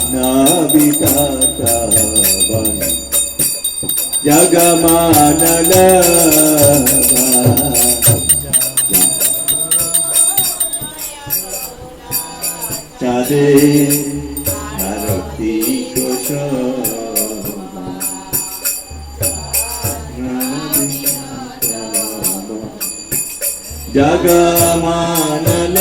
ಜ್ಞಾನವಿದಾತ ಜಗಮಾನಲ চাঁদে আরতি কোষ জগমানল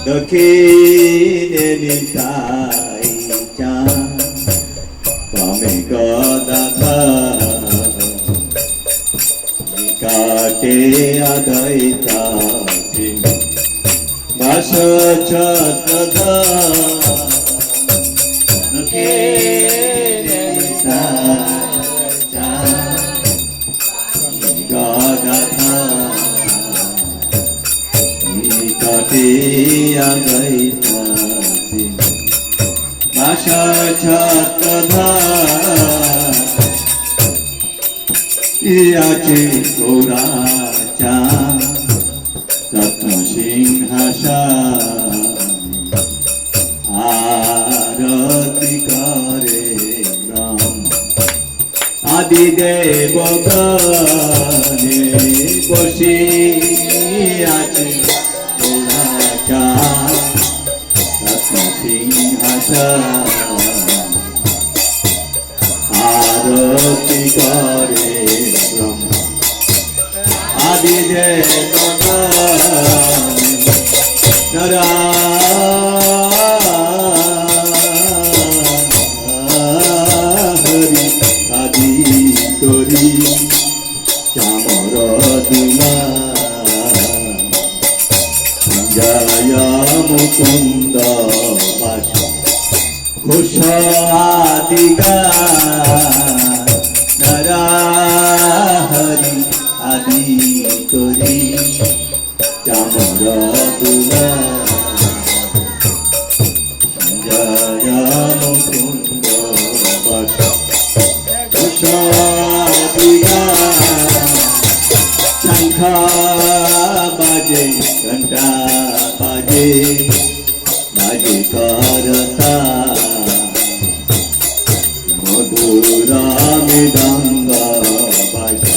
দক্ষিণে নিতাই চাঁদ পামে গদাধা কাটে আদাইতা বাস ছত্রধা দক্ষিণে নিতাই চাঁদ গদাধা কাটে আদাইতা আশা ছত্রধা আছে গোরা চা রত্ন সিংহাসন আরতি করে আদি দেবগণে বসে আছে গোরা চা রত্ন সিংহাসন আরতি করে আদি হরি আদি করি চামর দুলা জয় মুকুন্দ বাস ঘোষ আদিগা হরি আদি করি চামর দুলা জয় মুকুন্দ বাস ঘোষ আদিগা শঙ্খ বাজে ঘণ্টা বাজে বাজে করতা মধুরা মৃদঙ্গ বাজে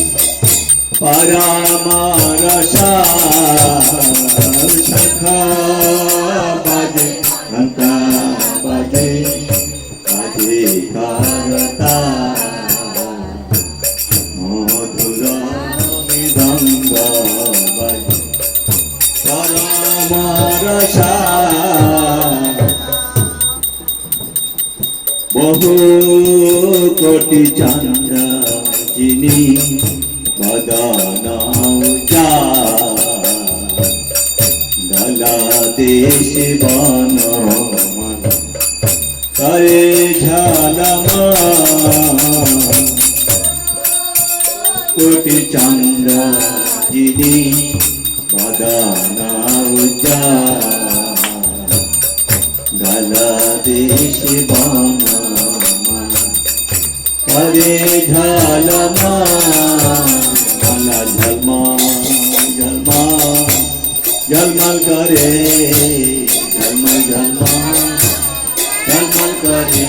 পরমারসা শঙ্খ বাজে ঘণ্টা বাজে বাজে করতা মধুরা মৃদঙ্গ বাজে পরমারসা বহু কোটি চন্দ্র যিনি বদন গলা দেশ বন করে ঝলম কোটি চন্দ্র যিনি বদন গলা দেশ বন করে ঝলমা মালা ঝলমা ঝলমা ঝলমল করে ঝলমল ঝলমা ঝলমল করে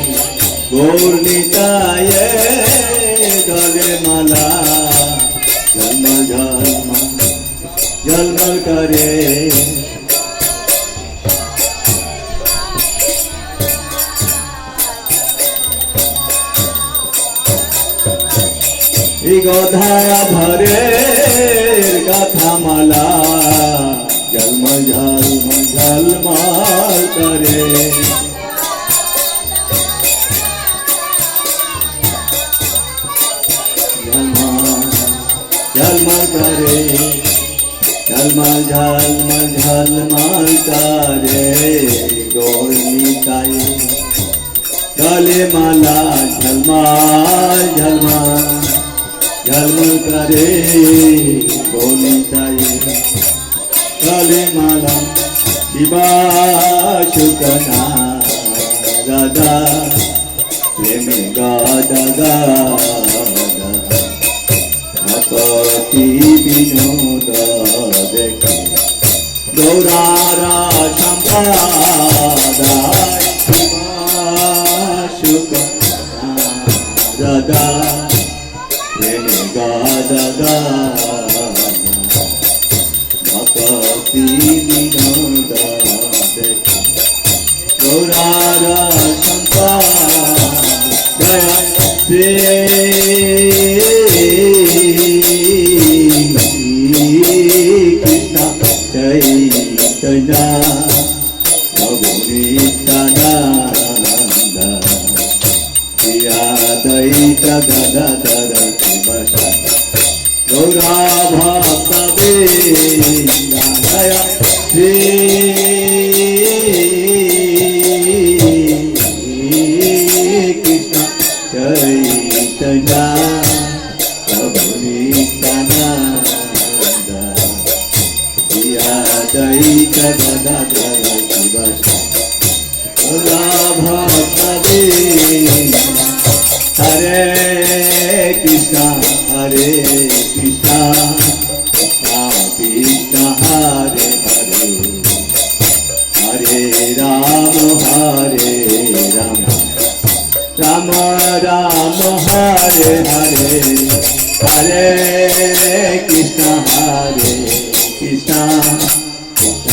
গৌর নিতায়ে গলে মালা ঝলমা ঝলমা ঝলমল করে গদাধরে গাথা মালা ঝলম ঝলম ঝলমাল করে ঝলমাল করে ঝলমাল ঝলমাল ঝলমাল করে গৌর নিতাই গলে মালা ঝলমাল ঝলমাল ঝলমল করে বলিতাই গলে মালা শিবা শুকনা রাধা প্রেমে গাদা গাদা ভক্তি বিনোদ দেখে গৌরারা সম্পাদায় শিবাশুক রাধা প্রেমে গাদা ভক্তি বিনোদ গৌরারা সম্পাদায় শ্রী কৃষ্ণ চৈতন্য প্রভু নিত্যানন্দ শ্রী অদ্বৈত গদাধর শিবশাস্ত্র গৌরা ভক্ত বৃন্দায় শ্রী কৃষ্ণ চৈতন্য প্রভু নিত্যানন্দ শ্রী অদ্বৈত গদাধর শিবশাস্ত্র গৌরা ভক্ত বৃন্দায় হরে কৃষ্ণ হরে কৃষ্ণ কৃষ্ণ হরে হরে হরে রাম হরে রাম রাম রাম হরে হরে হরে কৃষ্ণ হরে কৃষ্ণ কৃষ্ণ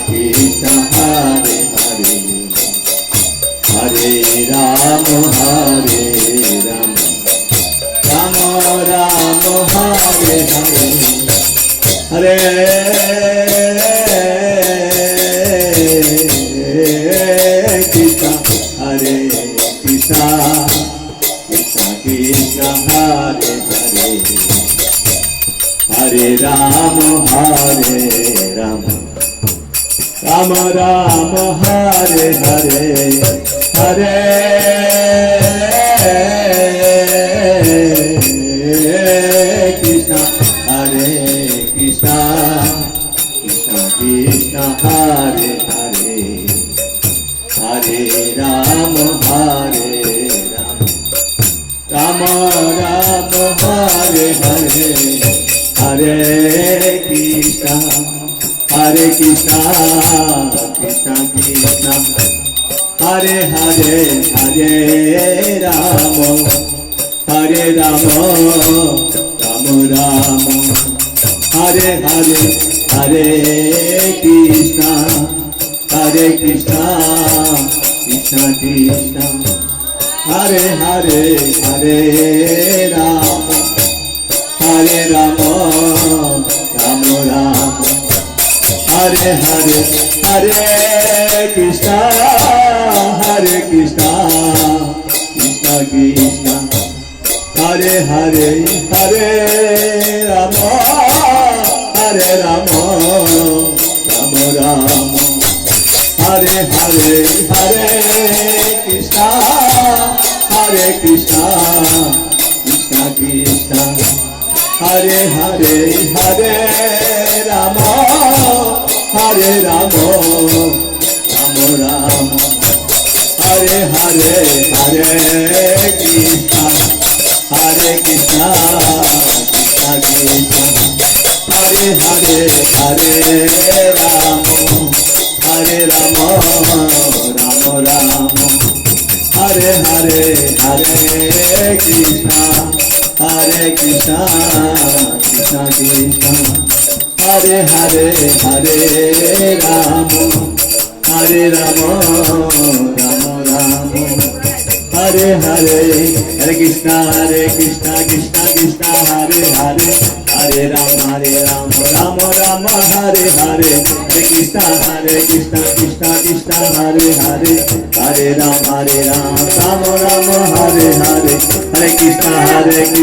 কৃষ্ণ হরে হরে হরে রাম হরে রাম রাম রাম হরে হরে হরে কৃষ্ণ হরে কৃষ্ণ কৃষ্ণ কৃষ্ণ হরে হরে হরে রাম হরে রাম রাম রাম হরে হরে হরে কৃষ্ণ হরে কৃষ্ণ কৃষ্ণ কৃষ্ণ হরে হরে হরে রাম হরে রাম রাম রাম হরে হরে হরে কৃষ্ণ হরে কৃষ্ণ কৃষ্ণ কৃষ্ণ হরে হরে হরে রাম হরে রাম রাম রাম হরে হরে হরে কৃষ্ণ কৃষ্ণ কৃষ্ণ কৃষ্ণ হরে হরে হরে রাম রাম রাম হরে হরে হরে কৃষ্ণ কৃষ্ণ কৃষ্ণ হরে হরে হরে রাম রাম রাম হরে হরে হরে কৃষ্ণ কৃষ্ণ কৃষ্ণ হরে হরে হরে রাম রাম রাম হরে হরে হরে কৃষ্ণ কৃষ্ণ কৃষ্ণ হরে হরে হরে রাম রাম রাম হরে হরে হরে কৃষ্ণ কৃষ্ণ কৃষ্ণ কৃষ্ণ হরে হরে হরে রাম রাম রাম হরে হরে হরে কৃষ্ণ কৃষ্ণ কৃষ্ণ হরে হরে হরে রাম রাম রাম হরে হরে হরে কৃষ্ণ কৃষ্ণ কৃষ্ণ হরে হরে হরে রাম রাম রাম হরে হরে হরে কৃষ্ণ কৃষ্ণ